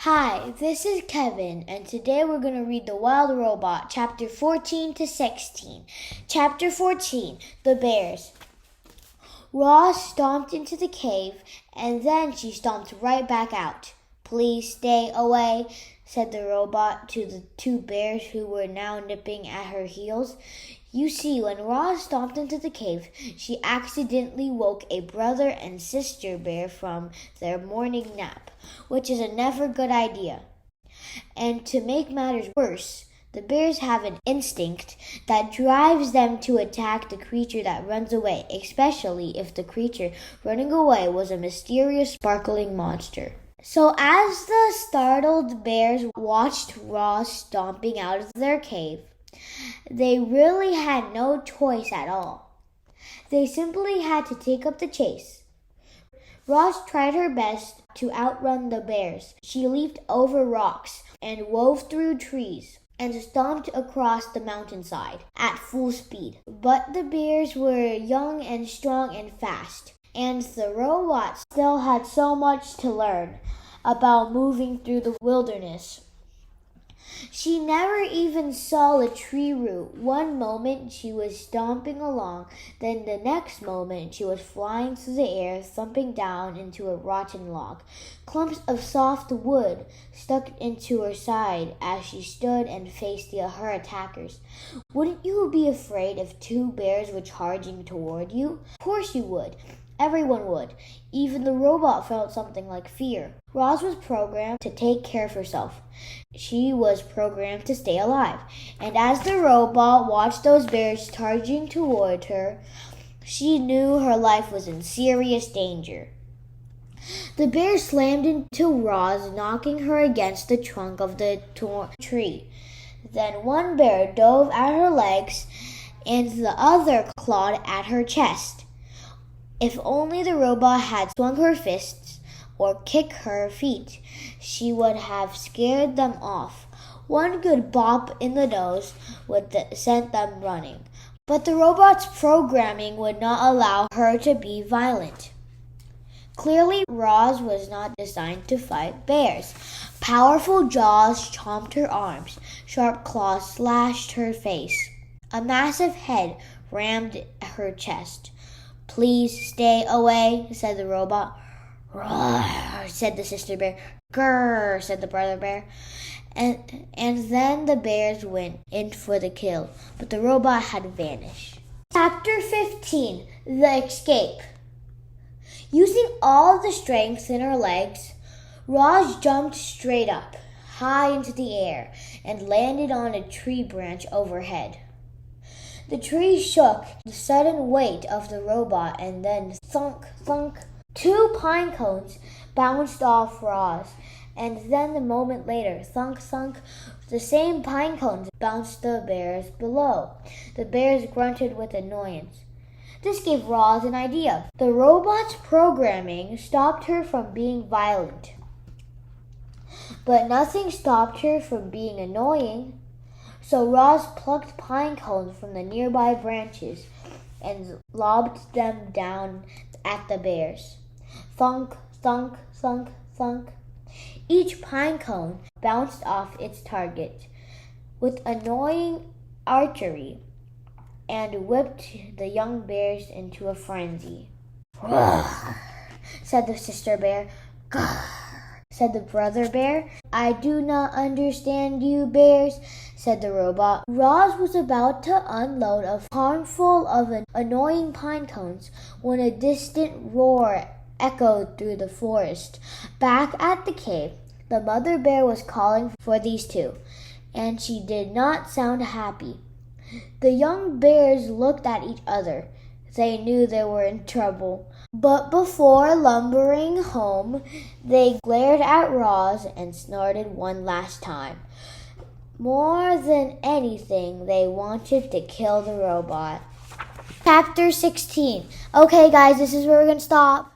Hi, this is Kevin, and today we're going to read The Wild Robot, chapter 14 to 16. Chapter 14, The Bears. Roz stomped into the cave, and then she stomped right back out. "Please stay away," said the robot to the two bears who were now nipping at her heels. You see, when Roz stomped into the cave, she accidentally woke a brother and sister bear from their morning nap, which is a never good idea. And to make matters worse, the bears have an instinct that drives them to attack the creature that runs away, especially if the creature running away was a mysterious sparkling monster. So as the startled bears watched Roz stomping out of their cave, they really had no choice at all. They simply had to take up the chase. Roz tried her best to outrun the bears. She leaped over rocks and wove through trees and stomped across the mountainside at full speed. But the bears were young and strong and fast, and the robot still had so much to learn about moving through the wilderness. She never even saw a tree root. One moment she was stomping along, then the next moment she was flying through the air, thumping down into a rotten log. Clumps of soft wood stuck into her side as she stood and faced her attackers. Wouldn't you be afraid if two bears were charging toward you? Of course you would. Everyone would. Even the robot felt something like fear. Roz was programmed to take care of herself. She was programmed to stay alive. And as the robot watched those bears charging toward her, she knew her life was in serious danger. The bears slammed into Roz, knocking her against the trunk of the tree. Then one bear dove at her legs, and the other clawed at her chest. If only the robot had swung her fists or kicked her feet, she would have scared them off. One good bop in the nose would send them running. But the robot's programming would not allow her to be violent. Clearly, Roz was not designed to fight bears. Powerful jaws chomped her arms. Sharp claws slashed her face. A massive head rammed her chest. "Please stay away," said the robot. "Roar," said the sister bear. "Grrr," said the brother bear. And then the bears went in for the kill, but the robot had vanished. Chapter 15, The Escape. Using all the strength in her legs, Roz jumped straight up, high into the air, and landed on a tree branch overhead. The tree shook the sudden weight of the robot, and then thunk, thunk. Two pine cones bounced off Roz, and then a moment later, thunk, thunk, the same pine cones bounced the bears below. The bears grunted with annoyance. This gave Roz an idea. The robot's programming stopped her from being violent, but nothing stopped her from being annoying. So Roz plucked pine cones from the nearby branches and lobbed them down at the bears. Thunk, thunk, thunk, thunk. Each pine cone bounced off its target with annoying archery and whipped the young bears into a frenzy. "Roar," said the sister bear. "Grrr," said the brother bear. "I do not understand you bears," said the robot. Roz was about to unload a armful of annoying pine cones when a distant roar echoed through the forest. Back at the cave, the mother bear was calling for these two, and she did not sound happy. The young bears looked at each other. They knew they were in trouble. But before lumbering home, they glared at Roz and snorted one last time. More than anything, they wanted to kill the robot. Chapter 16. Okay, guys, this is where we're going to stop.